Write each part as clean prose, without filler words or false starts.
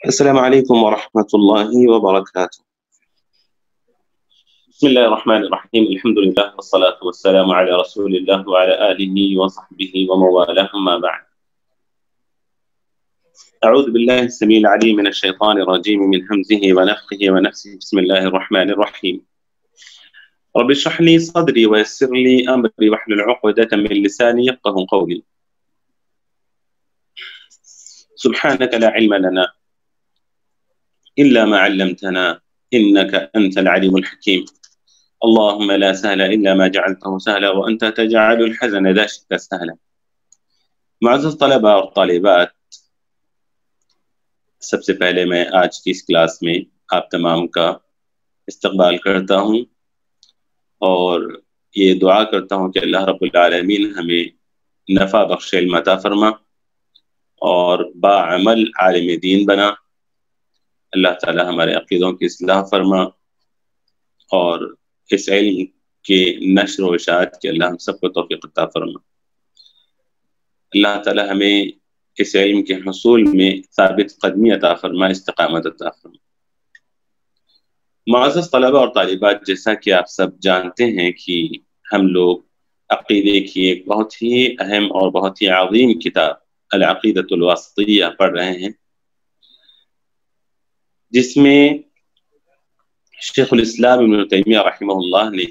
السلام عليكم ورحمة الله وبركاته. بسم الله الرحمن الرحيم. الحمد لله والصلاة والسلام على رسول الله وعلى آله وصحبه ومن والاه، أما بعد. أعوذ بالله السميع العليم من الشيطان الرجيم من همزه ونفخه ونفسه. بسم الله الرحمن الرحيم. رب اشرح لي صدري ويسر لي أمري واحلل عقدة من لساني يفقهوا قولي. سبحانك لا علم لنا إلا ما علمتنا إنك أنت العليم الحكيم. اللهم لا سهل إلا ما جعلته سهلا وأنت تجعل الحزن إذا شئت سهلا. معزز طلبہ اور طالبات، سب سے پہلے میں آج کی اس کلاس میں آپ تمام کا استقبال کرتا ہوں اور یہ دعا کرتا ہوں کہ اللہ رب العالمین ہمیں نفع بخش علم عطا فرما اور باعمل عالم دین بنا. اللہ تعالی ہمارے عقیدوں کی اصلاح فرما اور اس علم کے نشر و اشاعت کے اللہ ہم سب کو توفیق عطا فرما. اللہ تعالی ہمیں اس علم کے حصول میں ثابت قدمی عطا فرما، استقامت عطا فرما. معزز طلبہ اور طالبات، جیسا کہ آپ سب جانتے ہیں کہ ہم لوگ عقیدے کی ایک بہت ہی اہم اور بہت ہی عظیم کتاب العقیدۃ الواسطیہ پڑھ رہے ہیں، جس میں شیخ الاسلام ابن تیمیہ رحمہ اللہ نے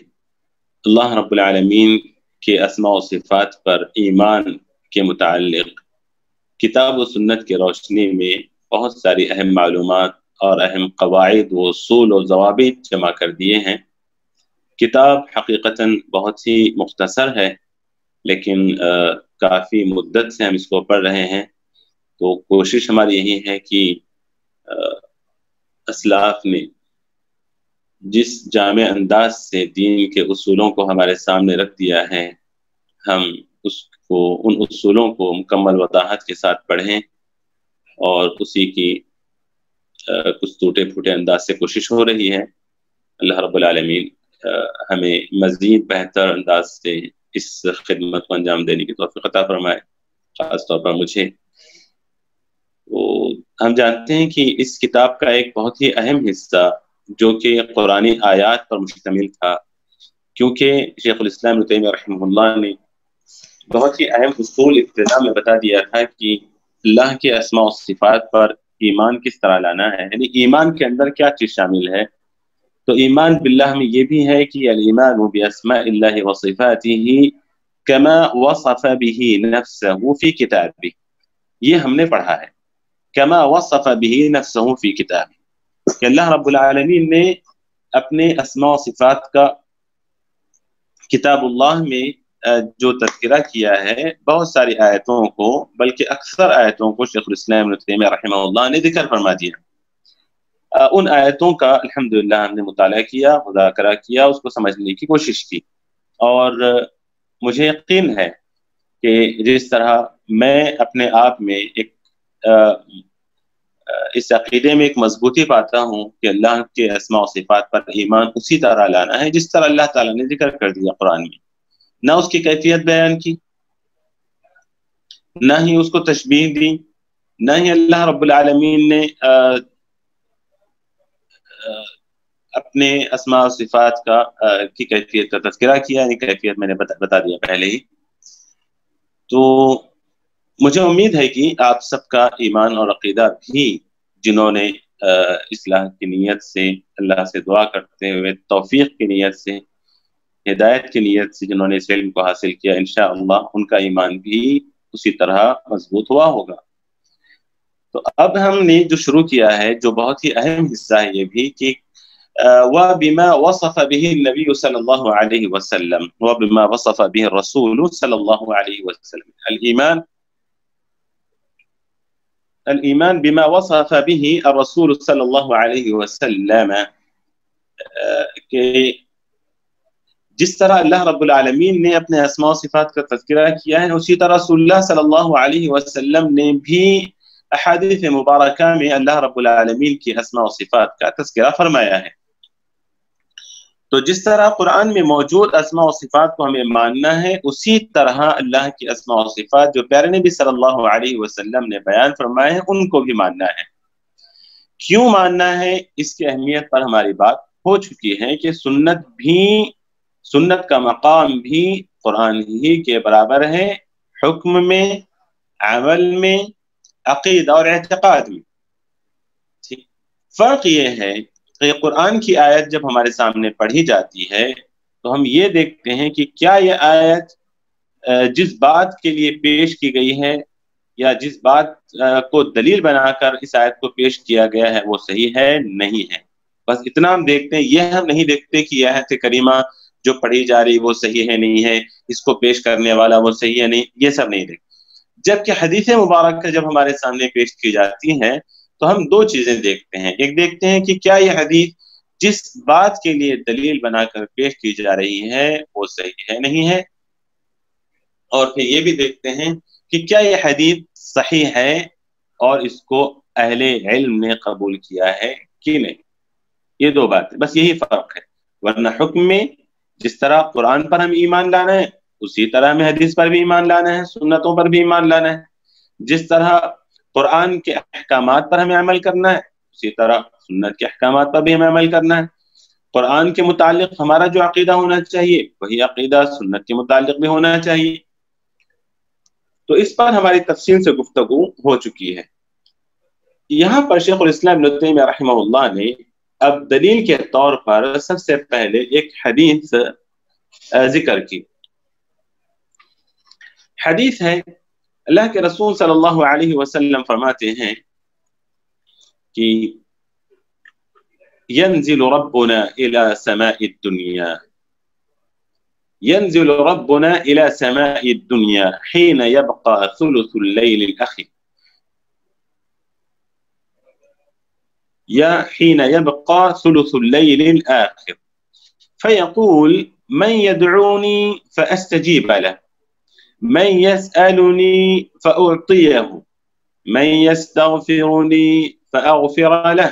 اللہ رب العالمین کے اسماء و صفات پر ایمان کے متعلق کتاب و سنت کی روشنی میں بہت ساری اہم معلومات اور اہم قواعد و اصول و ضوابط جمع کر دیے ہیں. کتاب حقیقتاً بہت ہی مختصر ہے، لیکن کافی مدت سے ہم اس کو پڑھ رہے ہیں، تو کوشش ہماری یہی ہے کہ اسلاف نے جس جامع انداز سے دین کے اصولوں کو ہمارے سامنے رکھ دیا ہے، ہم ان اصولوں کو مکمل وضاحت کے ساتھ پڑھیں اور اسی کی کچھ ٹوٹے پھوٹے انداز سے کوشش ہو رہی ہے. اللہ رب العالمین ہمیں مزید بہتر انداز سے اس خدمت کو انجام دینے کی توفیق عطا فرمائے، خاص طور پر مجھے. ہم جانتے ہیں کہ اس کتاب کا ایک بہت ہی اہم حصہ جو کہ قرآنی آیات پر مشتمل تھا، کیونکہ شیخ الاسلام ابن تیمیہ رحمہ اللہ نے بہت ہی اہم اصول ابتدا میں بتا دیا تھا کہ اللہ کے اسماء و صفات پر ایمان کس طرح لانا ہے، یعنی ایمان کے اندر کیا چیز شامل ہے. تو ایمان باللہ میں یہ بھی ہے کہ الایمان باسماء اللہ وصفاتہ کما وصف به نفسہ فی کتابہ، یہ ہم نے پڑھا ہے، کما وصف به نفسہ فی کتابہ، کہ اللہ رب العالمین نے اپنے اسماء و صفات کا کتاب اللہ میں جو تذکرہ کیا ہے، بہت ساری آیتوں کو، بلکہ اکثر آیتوں کو شیخ الاسلام ابن تیمیہ رحمہ اللہ نے ذکر فرما دیا. ان آیتوں کا الحمدللہ ہم نے مطالعہ کیا، مذاکرہ کیا، اس کو سمجھنے کی کوشش کی، اور مجھے یقین ہے کہ جس طرح میں اپنے آپ میں ایک اس عقیدے میں ایک مضبوطی پاتا ہوں کہ اللہ کے اسماء و صفات پر ایمان اسی طرح لانا ہے جس طرح اللہ تعالیٰ نے ذکر کر دیا قرآن میں، نہ اس کی کیفیت بیان کی، نہ ہی اس کو تشبیہ دی، نہ ہی اللہ رب العالمین نے اپنے اسماء و صفات کی کیفیت کا تذکرہ کیا، یعنی کیفیت میں نے بتا دیا پہلے ہی. تو مجھے امید ہے کہ آپ سب کا ایمان اور عقیدہ بھی، جنہوں نے اصلاح کی نیت سے اللہ سے دعا کرتے ہوئے توفیق کی نیت سے، ہدایت کی نیت سے جنہوں نے اس علم کو حاصل کیا، انشاءاللہ ان کا ایمان بھی اسی طرح مضبوط ہوا ہوگا. تو اب ہم نے جو شروع کیا ہے، جو بہت ہی اہم حصہ ہے یہ بھی، کہ وَبِمَا وَصَفَ بِهِ النَّبِيُّ صلی اللہ علیہ وسلم وَبِمَا وَصَفَ بِهِ الرَّسُولُ صلی اللہ علیہ وسلم. الایمان بما وصف به الرسول صلی اللہ علیہ وسلم، کہ جس طرح اللہ رب العالمین نے اپنے اسماء و صفات کا تذکرہ کیا ہے، اسی طرح رسول اللہ صلی اللہ علیہ وسلم نے بھی احادیث مبارکہ میں اللہ رب العالمین کی اسماء و صفات کا تذکرہ فرمایا ہے. تو جس طرح قرآن میں موجود اسماء و صفات کو ہمیں ماننا ہے، اسی طرح اللہ کی اسماء و صفات جو پیارے نبی صلی اللہ علیہ وسلم نے بیان فرمائے ہیں ان کو بھی ماننا ہے. کیوں ماننا ہے اس کی اہمیت پر ہماری بات ہو چکی ہے کہ سنت کا مقام بھی قرآن ہی کے برابر ہے، حکم میں، عمل میں، عقیدہ اور اعتقاد میں۔ فرق یہ ہے کہ قرآن کی آیت جب ہمارے سامنے پڑھی جاتی ہے تو ہم یہ دیکھتے ہیں کہ کیا یہ آیت جس بات کے لیے پیش کی گئی ہے یا جس بات کو دلیل بنا کر اس آیت کو پیش کیا گیا ہے وہ صحیح ہے نہیں ہے، بس اتنا ہم دیکھتے ہیں۔ یہ ہم نہیں دیکھتے کہ یہ آیت کریمہ جو پڑھی جا رہی وہ صحیح ہے نہیں ہے، اس کو پیش کرنے والا وہ صحیح ہے نہیں، یہ سب نہیں دیکھتے۔ جبکہ حدیث مبارکہ جب ہمارے سامنے پیش کی جاتی ہیں تو ہم دو چیزیں دیکھتے ہیں۔ ایک دیکھتے ہیں کہ کیا یہ حدیث جس بات کے لیے دلیل بنا کر پیش کی جا رہی ہے وہ صحیح ہے نہیں ہے، اور پھر یہ بھی دیکھتے ہیں کہ کیا یہ حدیث صحیح ہے اور اس کو اہل علم نے قبول کیا ہے کہ نہیں۔ یہ دو باتیں، بس یہی فرق ہے۔ ورنہ حکم میں جس طرح قرآن پر ہم ایمان لانا ہے اسی طرح ہمیں حدیث پر بھی ایمان لانا ہے، سنتوں پر بھی ایمان لانا ہے۔ جس طرح قرآن کے احکامات پر ہمیں عمل کرنا ہے اسی طرح سنت کے احکامات پر بھی ہمیں عمل کرنا ہے۔ قرآن کے متعلق ہمارا جو عقیدہ ہونا چاہیے وہی عقیدہ سنت کے متعلق بھی ہونا چاہیے۔ تو اس پر ہماری تفصیل سے گفتگو ہو چکی ہے۔ یہاں پر شیخ الاسلام ابن تیمیہ رحمہ اللہ نے اب دلیل کے طور پر سب سے پہلے ایک حدیث ذکر کی۔ حدیث ہے، اللہ کے رسول صلی اللہ علیہ وسلم فرماتے ہیں کہ ينزل ربنا إلى سماء الدنيا ينزل ربنا إلى سماء الدنيا حين يبقى ثلث الليل الأخير حين يبقى ثلث الليل الآخر فيقول من يدعوني فأستجيب له، من يسألني فأعطيه، من يستغفرني فأغفر له۔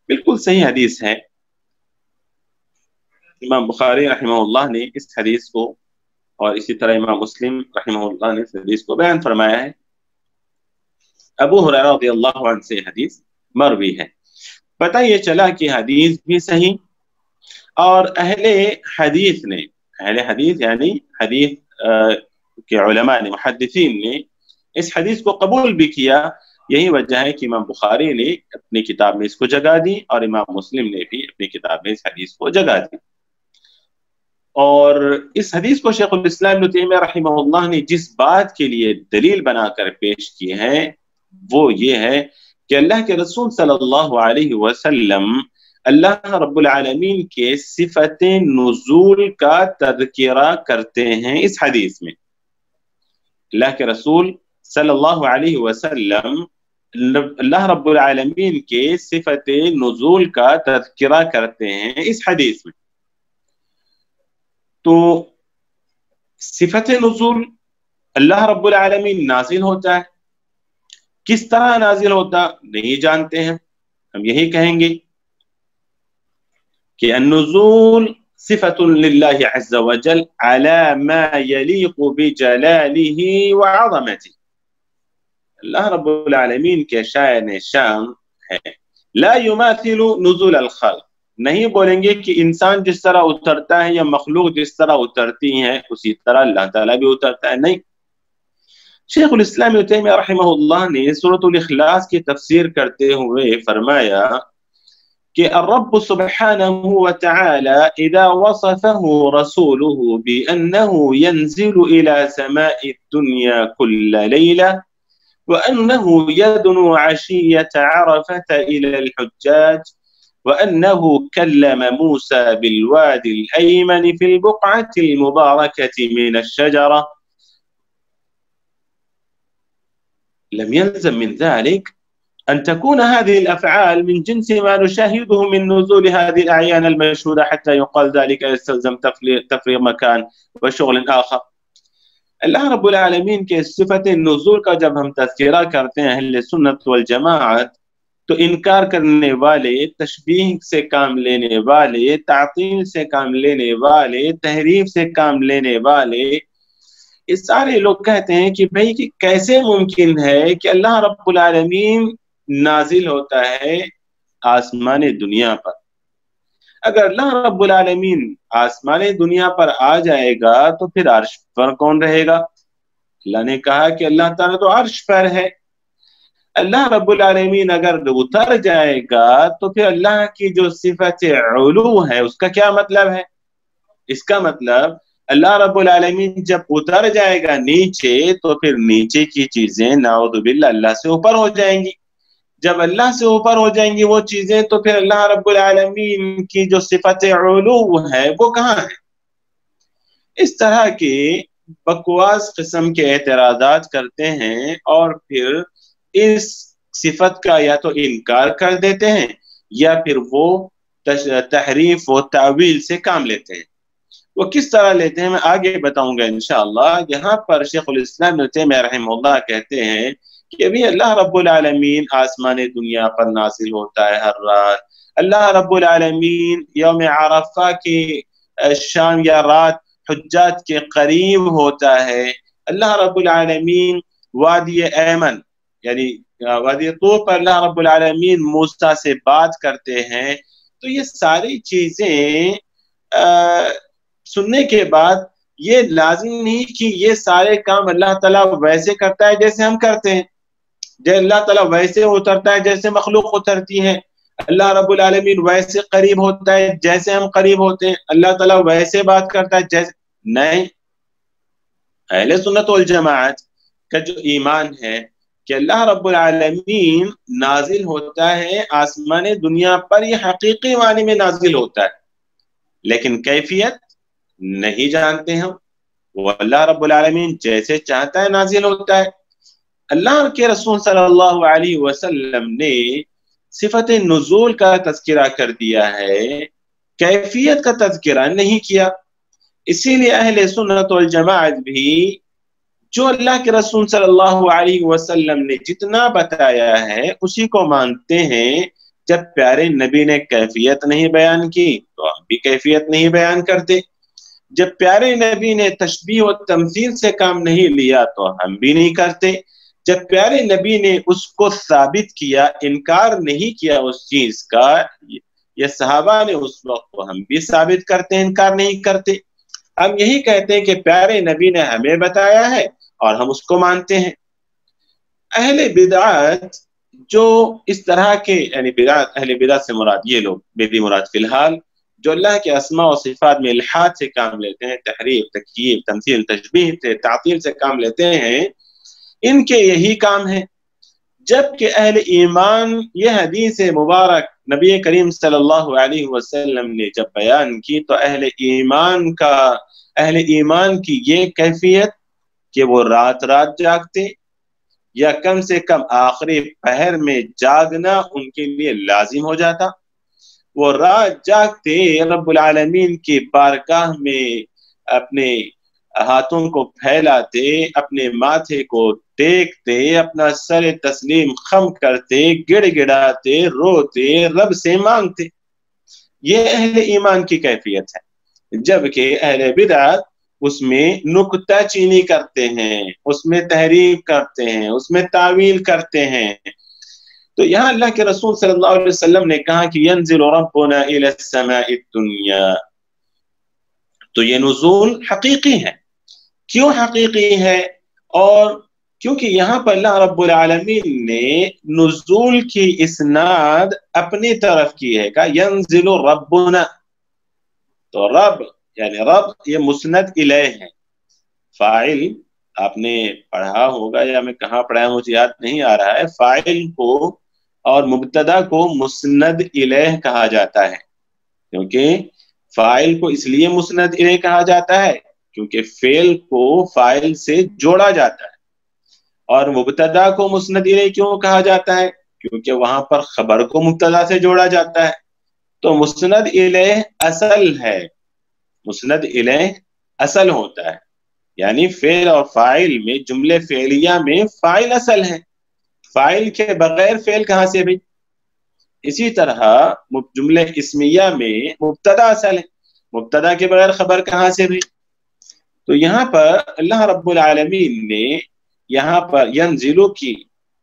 بالکل صحیح حدیث ہے۔ امام بخاری رحمہ اللہ نے اس حدیث کو اور اسی طرح امام مسلم رحمہ اللہ نے اس حدیث کو بیان فرمایا ہے۔ ابو ہریرہ رضی اللہ عنہ سے حدیث مروی ہے۔ پتہ یہ چلا کہ حدیث بھی صحیح، اور اہل حدیث یعنی حدیث کے علماء نے، محدثین نے اس حدیث کو قبول بھی کیا۔ یہی وجہ ہے کہ امام بخاری نے اپنی کتاب میں اس کو جگہ دی اور امام مسلم نے بھی اپنی کتاب میں اس حدیث کو جگہ دی۔ اور اس حدیث کو شیخ الاسلام ابن تیمیہ رحمہ اللہ نے جس بات کے لیے دلیل بنا کر پیش کی ہے وہ یہ ہے کہ اللہ کے رسول صلی اللہ علیہ وسلم اللہ رب العالمین کے صفت نزول کا تذکرہ کرتے ہیں اس حدیث میں۔ اللہ کے رسول صلی اللہ علیہ وسلم اللہ رب العالمین کے صفت نزول کا تذکرہ کرتے ہیں اس حدیث میں۔ تو صفت نزول اللہ رب العالمین نازل ہوتا ہے، کس طرح نازل ہوتا نہیں جانتے ہیں، ہم یہی کہیں گے کہ النزول صفت للہ عز وجل على ما يليق بجلالہ وعظمتہ۔ اللہ رب العالمین کے شان ہے، لا يماثل نزول الخلق۔ نہیں بولیں گے کہ انسان جس طرح اترتا ہے یا مخلوق جس طرح اترتی ہیں اسی طرح اللہ تعالیٰ بھی اترتا ہے، نہیں۔ شیخ الاسلام ابن تیمیہ رحمہ اللہ نے سورۃ الاخلاص کی تفسیر کرتے ہوئے فرمایا کہ الرب سبحانہ وتعالی اذا وصفه رسوله بأنه ينزل الى سماء الدنيا كل ليلة وأنه يدنو عشية عرفة إلى الحجاج وأنه كلم موسى بالوادي الأيمن في البقعة المباركة من الشجرة، لم يلزم من ذلك أن تكون هذه الأفعال من جنس ما نشاهده من نزول هذه الأعيان المشهودة حتى يقال ذلك يستلزم تفريغ مكان وشغل آخر۔ اللہ رب العالمین کے صفت نزول کا جب ہم تذکرہ کرتے ہیں اہل سنت والجماعت تو انکار کرنے والے، تشبیہ سے کام لینے والے، تعطیل سے کام لینے والے، تحریف سے کام لینے والے، اس سارے لوگ کہتے ہیں کہ بھئی کہ کیسے ممکن ہے کہ اللہ رب العالمین نازل ہوتا ہے آسمان دنیا پر۔ اگر اللہ رب العالمین آسمان دنیا پر آ جائے گا تو پھر عرش پر کون رہے گا؟ اللہ نے کہا کہ اللہ تعالیٰ تو عرش پر ہے۔ اللہ رب العالمین اگر اتر جائے گا تو پھر اللہ کی جو صفت علو ہے اس کا کیا مطلب ہے؟ اس کا مطلب اللہ رب العالمین جب اتر جائے گا نیچے تو پھر نیچے کی چیزیں نعوذ باللہ اللہ سے اوپر ہو جائیں گی۔ جب اللہ سے اوپر ہو جائیں گی وہ چیزیں تو پھر اللہ رب العالمین کی جو صفت علو ہے وہ کہاں ہے؟ اس طرح کے بکواس قسم کے اعتراضات کرتے ہیں اور پھر اس صفت کا یا تو انکار کر دیتے ہیں یا پھر وہ تحریف و تعویل سے کام لیتے ہیں۔ وہ کس طرح لیتے ہیں میں آگے بتاؤں گا انشاءاللہ۔ یہاں پر شیخ الاسلام ابن تیمیہ رحمہ اللہ کہتے ہیں کہ بھی اللہ رب العالمین آسمان دنیا پر نازل ہوتا ہے ہر رات۔ اللہ رب العالمین یوم عرفہ کی شام یا رات حجات کے قریب ہوتا ہے۔ اللہ رب العالمین وادی ایمن یعنی وادی طور پر اللہ رب العالمین موسیٰ سے بات کرتے ہیں۔ تو یہ ساری چیزیں سننے کے بعد یہ لازم نہیں کہ یہ سارے کام اللہ تعالیٰ ویسے کرتا ہے جیسے ہم کرتے ہیں، جیسے اللہ تعالیٰ ویسے اترتا ہے جیسے مخلوق اترتی ہے، اللہ رب العالمین ویسے قریب ہوتا ہے جیسے ہم قریب ہوتے ہیں، اللہ تعالیٰ ویسے بات کرتا ہے جیسے نہیں۔ اہل سنت والجماعت کا جو ایمان ہے کہ اللہ رب العالمین نازل ہوتا ہے آسمان دنیا پر، یہ حقیقی معنی میں نازل ہوتا ہے، لیکن کیفیت نہیں جانتے ہم۔ وہ اللہ رب العالمین جیسے چاہتا ہے نازل ہوتا ہے۔ اللہ کے رسول صلی اللہ علیہ وسلم نے صفت نزول کا تذکرہ کر دیا ہے، کیفیت کا تذکرہ نہیں کیا۔ اسی لیے اہل سنت والجماعت بھی جو اللہ کے رسول صلی اللہ علیہ وسلم نے جتنا بتایا ہے اسی کو مانتے ہیں۔ جب پیارے نبی نے کیفیت نہیں بیان کی تو ہم بھی کیفیت نہیں بیان کرتے۔ جب پیارے نبی نے تشبیہ و تمثیل سے کام نہیں لیا تو ہم بھی نہیں کرتے۔ جب پیارے نبی نے اس کو ثابت کیا، انکار نہیں کیا اس چیز کا، یہ صحابہ نے اس وقت کو ہم بھی ثابت کرتے ہیں، انکار نہیں کرتے۔ ہم یہی کہتے ہیں کہ پیارے نبی نے ہمیں بتایا ہے اور ہم اس کو مانتے ہیں۔ اہل بدعت جو اس طرح کے یعنی بدعت، اہل بدعت سے مراد یہ لوگ، میری مراد فی الحال جو اللہ کے اسماء و صفات میں الحاد سے کام لیتے ہیں، تحریف، تکییف، تمثیل، تشبیہ سے، تعطیل سے کام لیتے ہیں، ان کے یہی کام ہے۔ جبکہ اہل ایمان یہ حدیث مبارک نبی کریم صلی اللہ علیہ وسلم نے جب بیان کی تو اہل ایمان کی یہ کیفیت کہ وہ رات رات جاگتے یا کم سے کم آخری پہر میں جاگنا ان کے لیے لازم ہو جاتا۔ وہ رات جاگتے، رب العالمین کی بارگاہ میں اپنے ہاتھوں کو پھیلاتے، اپنے ماتھے کو ٹیکتے، اپنا سر تسلیم خم کرتے، گڑ گڑاتے، روتے، رب سے مانگتے۔ یہ اہل ایمان کی کیفیت ہے۔ جبکہ اہل بدعت اس میں نکتہ چینی کرتے ہیں، اس میں تحریف کرتے ہیں، اس میں تعویل کرتے ہیں۔ تو یہاں اللہ کے رسول صلی اللہ علیہ وسلم نے کہا کہ ینزل ربنا الى السماء الدنیا، تو یہ نزول حقیقی ہے۔ کیوں حقیقی ہے؟ اور کیونکہ یہاں پر اللہ رب العالمین نے نزول کی اسناد اپنی طرف کی ہے، کہا ینزل ربنا، تو رب یعنی رب یہ مسند الیہ ہے۔ فاعل آپ نے پڑھا ہوگا یا میں کہاں پڑھا مجھے یاد نہیں آ رہا ہے، فاعل کو اور مبتدا کو مسند الیہ کہا جاتا ہے، کیونکہ فاعل کو اس لیے مسند الیہ کہا جاتا ہے کیونکہ فعل کو فاعل سے جوڑا جاتا ہے، اور مبتدا کو مسند الیہ کیوں کہا جاتا ہے؟ کیونکہ وہاں پر خبر کو مبتدا سے جوڑا جاتا ہے۔ تو مسند الیہ اصل ہے، مسند الیہ اصل ہوتا ہے، یعنی فعل اور فاعل میں، جملے فعلیہ میں فاعل اصل ہے، فاعل کے بغیر فعل کہاں سے بھی؟ اسی طرح جملے اسمیہ میں مبتدا اصل ہے، مبتدا کے بغیر خبر کہاں سے بھی؟ تو یہاں پر اللہ رب العالمین نے یہاں پر ینزلو کی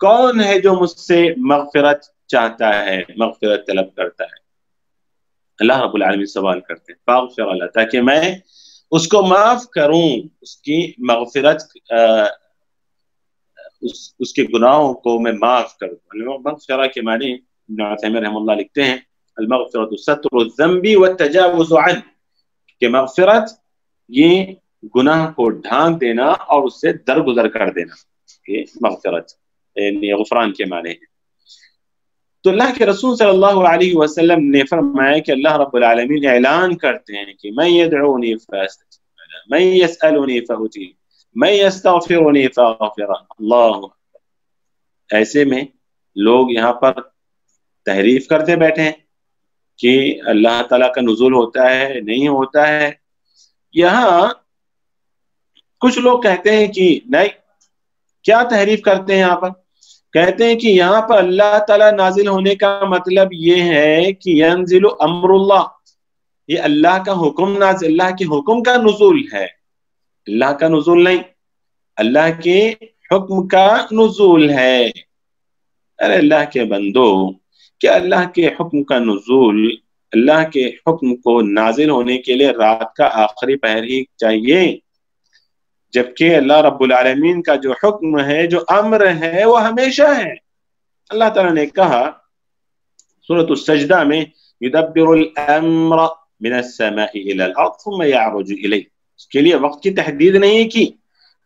کون ہے جو مجھ سے مغفرت چاہتا ہے، مغفرت طلب کرتا ہے؟ اللہ رب العالمین سوال کرتے ہیں فاغفر اللہ، تاکہ میں اس کو معاف کروں، اس کی مغفرت اس کے گناہوں کو میں معاف کروں۔ مغفرہ کے معنی ابن عثیمین رحمہ اللہ لکھتے ہیں المغفرۃ ستر الذنب والتجاوز عنہ، کہ مغفرت یہ گناہ کو ڈھانک دینا اور اس سے درگزر کر دینا، یہ مغفرت یعنی غفران کے معنی ہے۔ تو اللہ کے رسول صلی اللہ علیہ وسلم نے فرمایا کہ اللہ رب العالمین اعلان کرتے ہیں کہ من یدعونی فاستجیب لہ، من یسألنی فاجیب، من یستغفرنی فاغفر اللہ۔ ایسے میں لوگ یہاں پر تحریف کرتے بیٹھے ہیں کہ اللہ تعالیٰ کا نزول ہوتا ہے نہیں ہوتا ہے۔ یہاں کچھ لوگ کہتے ہیں کہ نہیں، کیا تحریف کرتے ہیں یہاں پر؟ کہتے ہیں کہ یہاں پر اللہ تعالیٰ نازل ہونے کا مطلب یہ ہے کہ ینزل امر اللہ، یہ اللہ کا حکم نازل، اللہ کے حکم کا نزول ہے، اللہ کا نزول نہیں، اللہ کے حکم کا نزول ہے۔ ارے اللہ کے بندو، کہ اللہ کے حکم کا نزول، اللہ کے حکم کو نازل ہونے کے لیے رات کا آخری پہر ہی چاہیے، جبکہ اللہ رب العالمین کا جو حکم ہے، جو امر ہے، وہ ہمیشہ ہے۔ اللہ تعالیٰ نے کہا سورۃ السجدہ میں یدبر الامر من السماء الى الارض ثم يعرج الیہ، اس کے لیے وقت کی تحدید نہیں کی۔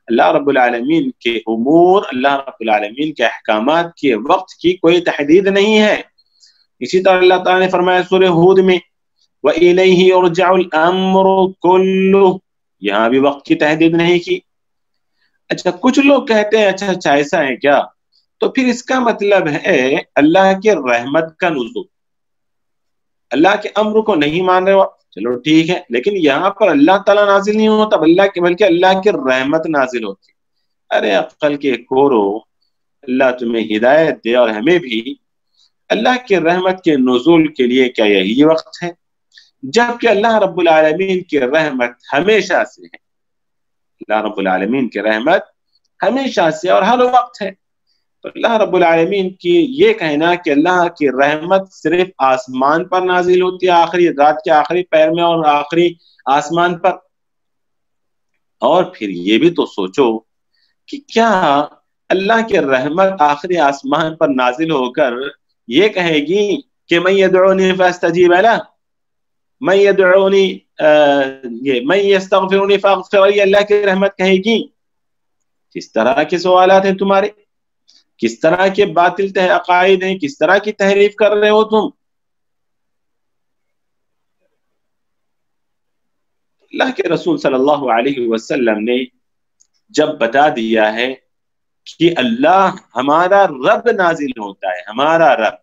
اللہ رب العالمین کے امور، اللہ رب العالمین کے احکامات کے وقت کی کوئی تحدید نہیں ہے۔ اسی طرح اللہ تعالیٰ نے فرمایا سورہ ہود میں وَإِلَيْهِ يُرْجَعُ الْأَمْرُ كُلُّهُ، یہاں بھی وقت کی تحدید نہیں کی۔ اچھا کچھ لوگ کہتے ہیں اچھا ایسا ہے کیا؟ تو پھر اس کا مطلب ہے اللہ کے رحمت کا نزول، اللہ کے امر کو نہیں مان رہے ہو، چلو ٹھیک ہے، لیکن یہاں پر اللہ تعالیٰ نازل نہیں ہوتا بلکہ اللہ کی رحمت نازل ہوتی۔ ارے عقل کے کورو، اللہ تمہیں ہدایت دے اور ہمیں بھی۔ اللہ کے رحمت کے نزول کے لیے کیا یہی وقت ہے؟ جبکہ اللہ رب العالمین کی رحمت ہمیشہ سے ہے، اللہ رب العالمین کی رحمت ہمیشہ سے اور ہر وقت ہے۔ تو اللہ رب العالمین کی یہ کہنا کہ اللہ کی رحمت صرف آسمان پر نازل ہوتی ہے، آخری رات کے آخری پہر میں اور آخری آسمان پر، اور پھر یہ بھی تو سوچو کہ کیا اللہ کی رحمت آخری آسمان پر نازل ہو کر یہ کہے گی کہ من یدعونی فاستجیب لہ، من یدعونی من یستغفرنی فاغفر لہ، اللہ کی رحمت کہے گی؟ کس طرح کے سوالات ہیں تمہارے، کس طرح کے باطل عقائد ہیں، کس طرح کی تحریف کر رہے ہو تم؟ اللہ کے رسول صلی اللہ علیہ وسلم نے جب بتا دیا ہے کہ اللہ ہمارا رب نازل ہوتا ہے، ہمارا رب،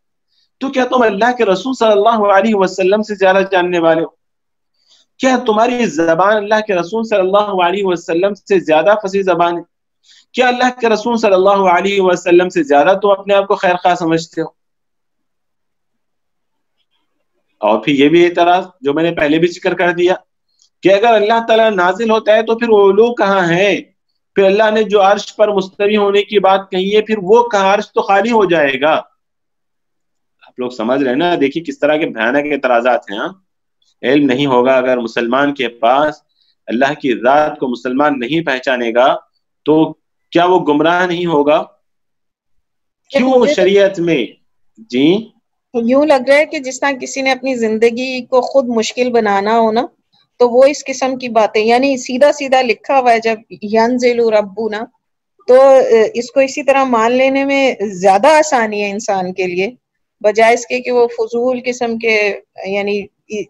تو کیا تم اللہ کے رسول صلی اللہ علیہ وسلم سے زیادہ جاننے والے ہو؟ کیا تمہاری زبان اللہ کے رسول صلی اللہ علیہ وسلم سے زیادہ فصیح زبان ہے؟ کیا اللہ کے رسول صلی اللہ علیہ وسلم سے زیادہ تو اپنے آپ کو خیر خواہ سمجھتے ہو؟ اور پھر یہ بھی اعتراض جو میں نے پہلے بھی ذکر کر دیا کہ اگر اللہ تعالیٰ نازل ہوتا ہے تو پھر وہ علو کہاں ہے؟ پھر اللہ نے جو عرش پر مستوی ہونے کی بات کہی ہے، پھر وہ کہاں؟ عرش تو خالی ہو جائے گا۔ آپ لوگ سمجھ رہے ہیں نا؟ دیکھیے کس طرح کے بھیانک اعتراضات ہیں۔ علم نہیں ہوگا، اگر مسلمان کے پاس اللہ کی ذات کو مسلمان نہیں پہچانے گا تو کیا وہ گمراہ نہیں ہوگا؟ کیوں شریعت میں جی یوں لگ رہا ہے کہ جس طرح کسی نے اپنی زندگی کو خود مشکل بنانا ہو نا، تو وہ اس قسم کی باتیں، یعنی سیدھا سیدھا لکھا ہوا ہے جب ینزل ربنا، تو اس کو اسی طرح مان لینے میں زیادہ آسانی ہے انسان کے لیے، بجائے اس کے کہ وہ فضول قسم کے، یعنی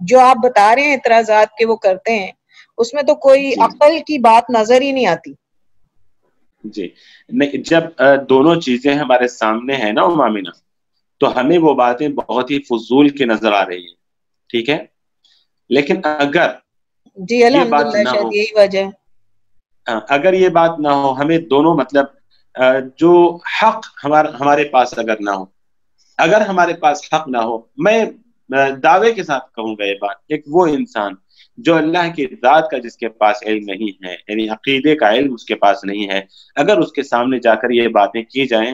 جو آپ بتا رہے ہیں اعتراضات کے وہ کرتے ہیں، اس میں تو کوئی عقل کی بات نظر ہی نہیں آتی۔ جی نہیں، جب دونوں چیزیں ہمارے سامنے ہیں نا امامینہ، تو ہمیں وہ باتیں بہت ہی فضول کی نظر آ رہی ہیں، ٹھیک ہے؟ لیکن اگر جی الحمدللہ شاید یہی وجہ ہے، اگر یہ بات نہ ہو، ہمیں دونوں مطلب جو حق ہمارے پاس اگر نہ ہو، اگر ہمارے پاس حق نہ ہو، میں دعوے کے ساتھ کہوں گا یہ بات، ایک وہ انسان جو اللہ کی ذات کا جس کے پاس علم نہیں ہے، یعنی عقیدے کا علم اس کے پاس نہیں ہے، اگر اس کے سامنے جا کر یہ باتیں کی جائیں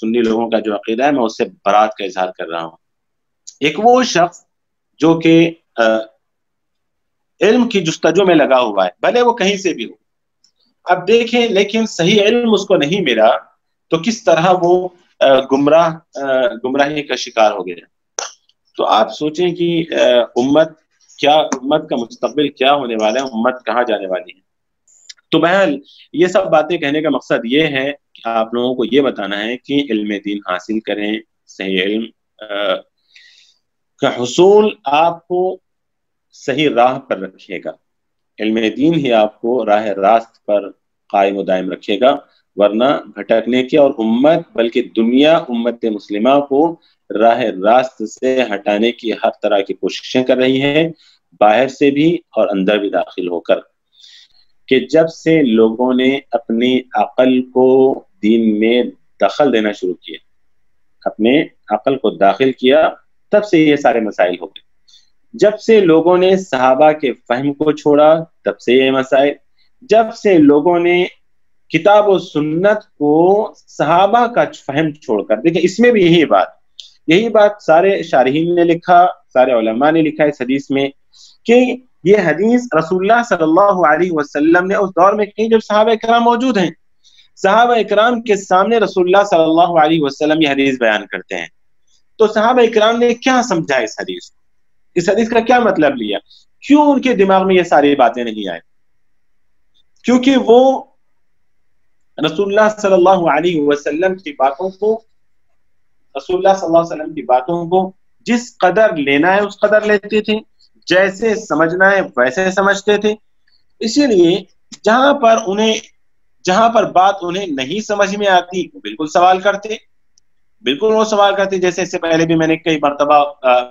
سنی لوگوں کا جو عقیدہ ہے میں اس سے برات کا اظہار کر رہا ہوں۔ ایک وہ شخص جو کہ علم کی جستجو میں لگا ہوا ہے، بھلے وہ کہیں سے بھی ہو، اب دیکھیں لیکن صحیح علم اس کو نہیں ملا تو کس طرح وہ گمراہی کا شکار ہو گیا۔ تو آپ سوچیں کہ امت کا مستقبل کیا ہونے والا ہے، امت کہاں جانے والی ہے۔ تو بہرحال یہ سب باتیں کہنے کا مقصد یہ ہے کہ آپ لوگوں کو یہ بتانا ہے کہ علم دین حاصل کریں، صحیح علم کا حصول آپ کو صحیح راہ پر رکھے گا، علم دین ہی آپ کو راہ راست پر قائم و دائم رکھے گا، ورنہ بھٹکنے کی اور امت بلکہ دنیا امت مسلمہ کو راہ راست سے ہٹانے کی ہر طرح کی کوششیں کر رہی ہیں، باہر سے بھی اور اندر بھی داخل ہو کر، کہ جب سے لوگوں نے اپنی عقل کو دین میں دخل دینا شروع کیا، اپنے عقل کو داخل کیا، تب سے یہ سارے مسائل ہو گئے۔ جب سے لوگوں نے صحابہ کے فہم کو چھوڑا، تب سے یہ مسائل۔ جب سے لوگوں نے کتاب و سنت کو صحابہ کا فہم چھوڑ کر، دیکھیں اس میں بھی یہی بات سارے شارحین نے لکھا، سارے علماء نے لکھا اس حدیث میں، کہ یہ حدیث رسول اللہ صلی اللہ علیہ وسلم نے اس دور میں کہیں جب صحابہ اکرام موجود ہیں، صحابہ اکرام کے سامنے رسول اللہ صلی اللہ علیہ وسلم یہ حدیث بیان کرتے ہیں، تو صحابہ اکرام نے کیا سمجھا اس حدیث کا کیا مطلب لیا؟ کیوں ان کے دماغ میں یہ ساری باتیں نہیں آئیں؟ کیونکہ وہ رسول اللہ صلی اللہ علیہ وسلم کی باتوں کو جس قدر لینا ہے اس قدر لیتے تھے، جیسے سمجھنا ہے ویسے سمجھتے تھے۔ اسی لیے جہاں پر بات انہیں نہیں سمجھ میں آتی وہ بالکل وہ سوال کرتے، جیسے اس سے پہلے بھی میں نے کئی مرتبہ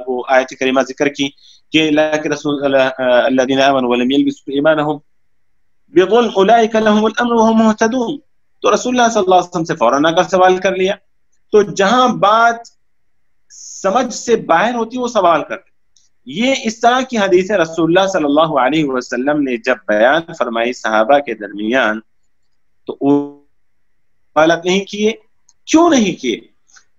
وہ آیت کریمہ ذکر کی کہ اللہ کے رسول الذین آمنوا ولم یلبسوا ایمانہم بظلم اولئک لہم الامن وہم مہتدون، تو رسول اللہ صلی اللہ علیہ وسلم سے فوراً آ کر سوال کر لیا۔ تو جہاں بات سمجھ سے باہر ہوتی وہ سوال کرتے۔ یہ اس طرح کی حدیث رسول اللہ صلی اللہ علیہ وسلم نے جب بیان فرمائی صحابہ کے درمیان، تو وہ غلط نہیں کیے۔ کیوں نہیں کیے؟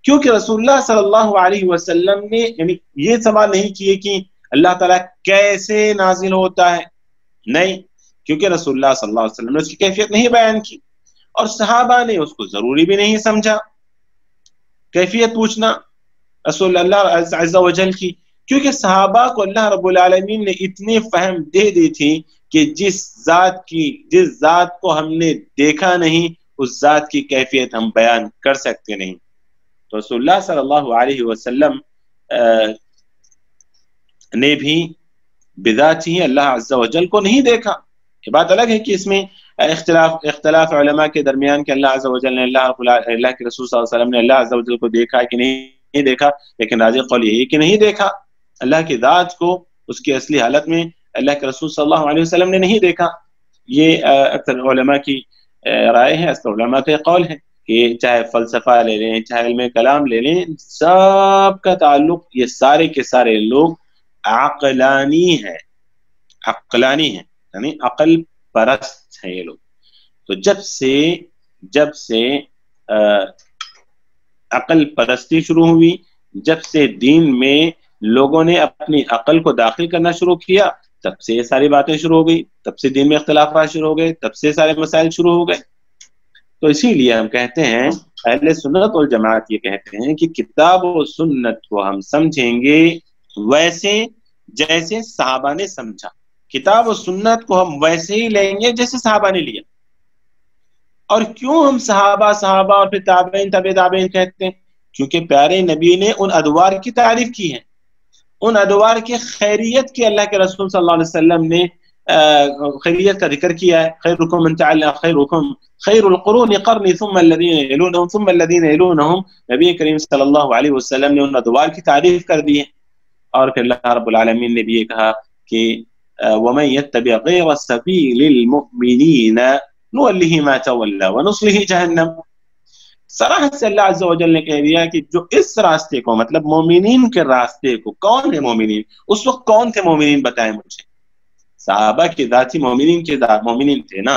کیونکہ رسول اللہ صلی اللہ علیہ وسلم نے یعنی یہ سوال نہیں کیے کہ اللہ تعالیٰ کیسے نازل ہوتا ہے، نہیں، کیونکہ رسول اللہ صلی اللہ علیہ وسلم نے اس کی کیفیت نہیں بیان کی، اور صحابہ نے اس کو ضروری بھی نہیں سمجھا کیفیت پوچھنا رسول اللہ عز و جل کی، کیونکہ صحابہ کو اللہ رب العالمین نے اتنی فہم دے دی تھی کہ جس ذات کو ہم نے دیکھا نہیں اس ذات کی کیفیت ہم بیان کر سکتے نہیں۔ تو رسول اللہ صلی اللہ علیہ وسلم نے بھی بذات ہی اللہ عز و جل کو نہیں دیکھا۔ یہ بات الگ ہے کہ اس میں اختلاف علماء کے درمیان کہ اللہ عز و جل نے اللہ کے رسول صلی اللہ علیہ وسلم نے اللہ عز و جل کو دیکھا کہ نہیں دیکھا، لیکن راجح قول یہی کہ نہیں دیکھا، اللہ کی ذات کو اس کی اصلی حالت میں اللہ کے رسول صلی اللہ علیہ وسلم نے نہیں دیکھا۔ یہ اکثر علماء کی رائے ہے، اکثر علماء کا قول ہے کہ چاہے فلسفہ لے لیں، چاہے علم کلام لے لیں، سب کا تعلق یہ سارے کے سارے لوگ عقلانی ہیں یعنی عقل پرست ہیں یہ لوگ۔ تو جب سے عقل پرستی شروع ہوئی، جب سے دین میں لوگوں نے اپنی عقل کو داخل کرنا شروع کیا، تب سے یہ ساری باتیں شروع ہو گئی، تب سے دین میں اختلافات شروع ہو گئے، تب سے سارے مسائل شروع ہو گئے۔ تو اسی لیے ہم کہتے ہیں، اہل سنت والجماعت یہ کہتے ہیں کہ کتاب و سنت کو ہم سمجھیں گے ویسے جیسے صحابہ نے سمجھا، کتاب و سنت کو ہم ویسے ہی لیں گے جیسے صحابہ نے لیا۔ اور کیوں ہم صحابہ اور پھر تابعین تبع تابعین کہتے ہیں؟ کیونکہ پیارے نبی نے ان ادوار کی تعریف کی ہے، ان ادوار کی خیریت کی اللہ کے رسول صلی اللہ علیہ وسلم نے خیریت کا ذکر کیا ہے۔ خیرکم من تعلم خیرکم خیر القرون قرنی ثم الذین یلونہم ثم الذین یلونہم، نبی کریم صلی اللہ علیہ وسلم نے ان ادوار کی تعریف کر دی ہے۔ اور پھر اللہ رب العالمین نے بھی یہ کہا کہ ومن يتبع غیر سبیل المؤمنین نولہ ما تولى ونصلہ جہنم، صراحت سے اللہ عز و جل نے کہہ دیا کہ جو اس راستے کو، مطلب مومنین کے راستے کو، کون ہے مومنین؟ اس وقت کون تھے مومنین بتائیں مجھے؟ صحابہ کی ذاتی مومنین تھے نا،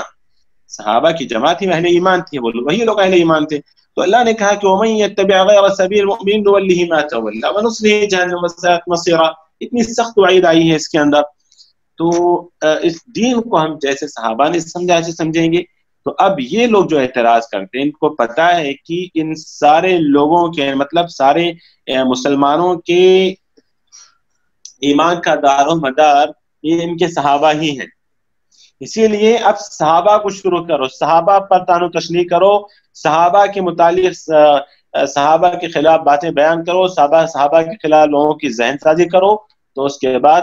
صحابہ کی جماعت ہی اہل ایمان تھی، وہی لوگ اہل ایمان تھے۔ تو اللہ نے کہا کہ وَمَن يَتَّبِعْ غَيْرَ سَبِيلِ الْمُؤْمِنِينَ نُوَلِّهِ مَا تَوَلَّىٰ وَنُصْلِهِ جَهَنَّمَ وَسَاءَتْ مَصِيرًا. اتنی سخت وعید آئی ہے اس کے اندر. تو اس دین کو ہم جیسے صحابہ نے سمجھا ایسے سمجھیں گے. تو اب یہ لوگ جو اعتراض کرتے ہیں ان کو پتا ہے کہ ان سارے لوگوں کے مطلب سارے مسلمانوں کے ایمان کا دار و مدار یہ ان کے صحابہ ہی ہیں. اسی لیے اب صحابہ کو شروع کرو, صحابہ پر تانو تشنیع کرو, صحابہ کے متعلق صحابہ کے خلاف باتیں بیان کرو, صحابہ کے خلاف لوگوں کی ذہن سازی کرو, تو اس کے بعد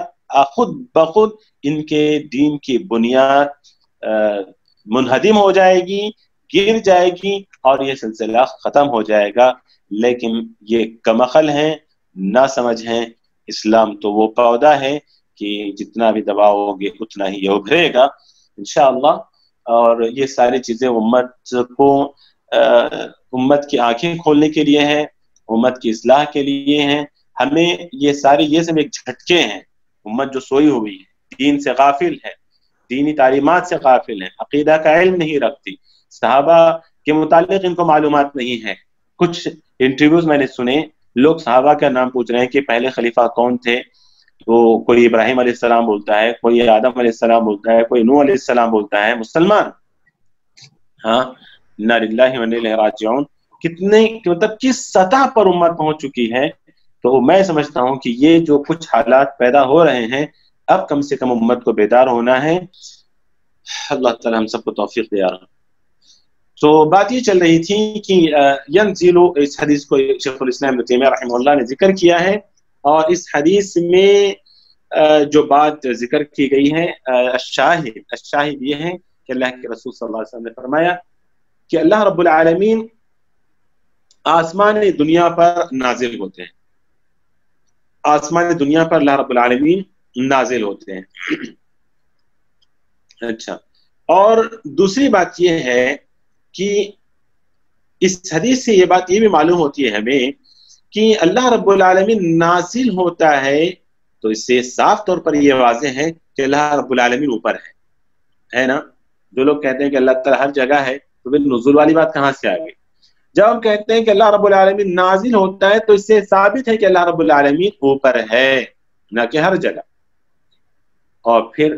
خود بخود ان کے دین کی بنیاد منہدم ہو جائے گی, گر جائے گی اور یہ سلسلہ ختم ہو جائے گا. لیکن یہ کمعقل ہیں, نہ سمجھ ہیں. اسلام تو وہ پودا ہے کہ جتنا بھی دباؤ گے اتنا ہی یہ ابھرے گا انشاءاللہ. اور یہ ساری چیزیں امت کی آنکھیں کھولنے کے لیے ہیں, امت کی اصلاح کے لیے ہیں. ہمیں یہ سب ایک جھٹکے ہیں. امت جو سوئی ہوئی ہے, دین سے غافل ہے, دینی تعلیمات سے غافل ہے, عقیدہ کا علم نہیں رکھتی, صحابہ کے متعلق ان کو معلومات نہیں ہے. کچھ انٹرویوز میں نے سنے, لوگ صحابہ کا نام پوچھ رہے ہیں کہ پہلے خلیفہ کون تھے, تو کوئی ابراہیم علیہ السلام بولتا ہے, کوئی آدم علیہ السلام بولتا ہے, کوئی نوح علیہ السلام بولتا ہے. مسلمان ہاں انا للہ و انا الیہ راجعون کتنے مطلب کس سطح پر امت پہنچ چکی ہے. تو میں سمجھتا ہوں کہ یہ جو کچھ حالات پیدا ہو رہے ہیں, اب کم سے کم امت کو بیدار ہونا ہے. اللہ تعالی ہم سب کو توفیق دے. تو بات یہ چل رہی تھی کہ ینزل, اس حدیث کو شیخ الاسلام ابن تیمیہ رحمہ اللہ نے ذکر کیا ہے, اور اس حدیث میں جو بات ذکر کی گئی ہے الشاہد یہ ہے کہ اللہ کے رسول صلی اللہ علیہ وسلم نے فرمایا کہ اللہ رب العالمین آسمان دنیا پر نازل ہوتے ہیں. آسمان دنیا پر اللہ رب العالمین نازل ہوتے ہیں. اچھا, اور دوسری بات یہ ہے کہ اس حدیث سے یہ بات یہ بھی معلوم ہوتی ہے ہمیں کہ اللہ رب العالمین نازل ہوتا ہے, تو اس سے صاف طور پر یہ واضح ہے کہ اللہ رب العالمین اوپر ہے نا. جو لوگ کہتے ہیں کہ اللہ تعالیٰ ہر جگہ ہے, تو پھر نزول والی بات کہاں سے آ گئی؟ جب ہم کہتے ہیں کہ اللہ رب العالمین نازل ہوتا ہے, تو اس سے ثابت ہے کہ اللہ رب العالمین اوپر ہے, نہ کہ ہر جگہ. اور پھر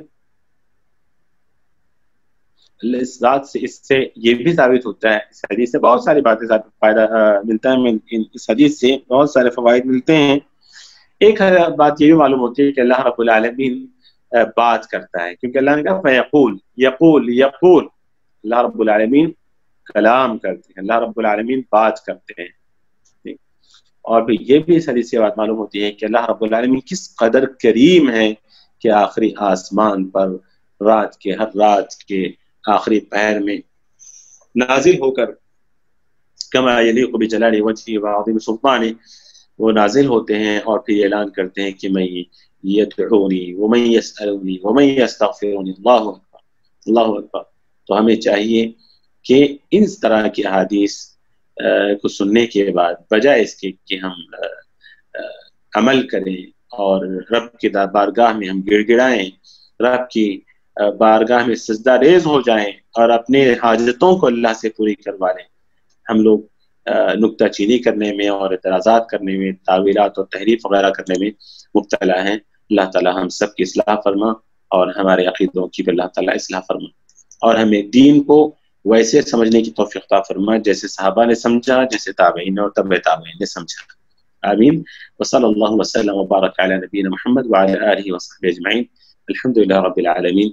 اس بات سے اس سے یہ بھی ثابت ہوتا ہے, اس حدیث سے بہت ساری باتیں فائدہ ملتا ہے, اس حدیث سے بہت سارے فوائد ملتے ہیں. ایک بات یہ بھی معلوم ہوتی ہے کہ اللہ رب العالمین بات کرتا ہے, کیونکہ اللہ نے کہا فیقول, یقول, اللہ رب العالمین کلام کرتے ہیں, اللہ رب العالمین بات کرتے ہیں. اور پھر یہ بھی اس حدیث سے بات معلوم ہوتی ہے کہ اللہ رب العالمین کس قدر کریم ہے کہ آخری آسمان پر ہر رات کے آخری پہر میں نازل ہو کر کما یلیق بجلال وجہہ وعظیم سلطانہ وہ نازل ہوتے ہیں, اور پھر اعلان کرتے ہیں کہ میں یدعونی ومن یسألونی ومن یستغفرونی. اللہ اکبر, اللہ اکبر. تو ہمیں چاہیے کہ اس طرح کی احادیث کو سننے کے بعد بجائے اس کے کہ ہم عمل کریں اور رب کی بارگاہ میں ہم گڑ گڑائیں, رب کی بارگاہ میں سجدہ ریز ہو جائیں اور اپنے حاجتوں کو اللہ سے پوری کروا لیں, ہم لوگ نکتہ چینی کرنے میں اور اعتراضات کرنے میں, تعویلات اور تحریف وغیرہ کرنے میں مبتلا ہیں. اللہ تعالی ہم سب کی اصلاح فرما اور ہمارے عقیدوں کی بھی اللہ تعالی اصلاح فرما, اور ہمیں دین کو ویسے سمجھنے کی توفیق عطا فرما جیسے صحابہ نے سمجھا, جیسے تابعین اور تبع تابعین نے سمجھا. آمین. وصلی اللہ وسلم وبارک علی نبینا محمد وعلی آلہ وصحبہ اجمعین. الحمد للہ رب العالمین.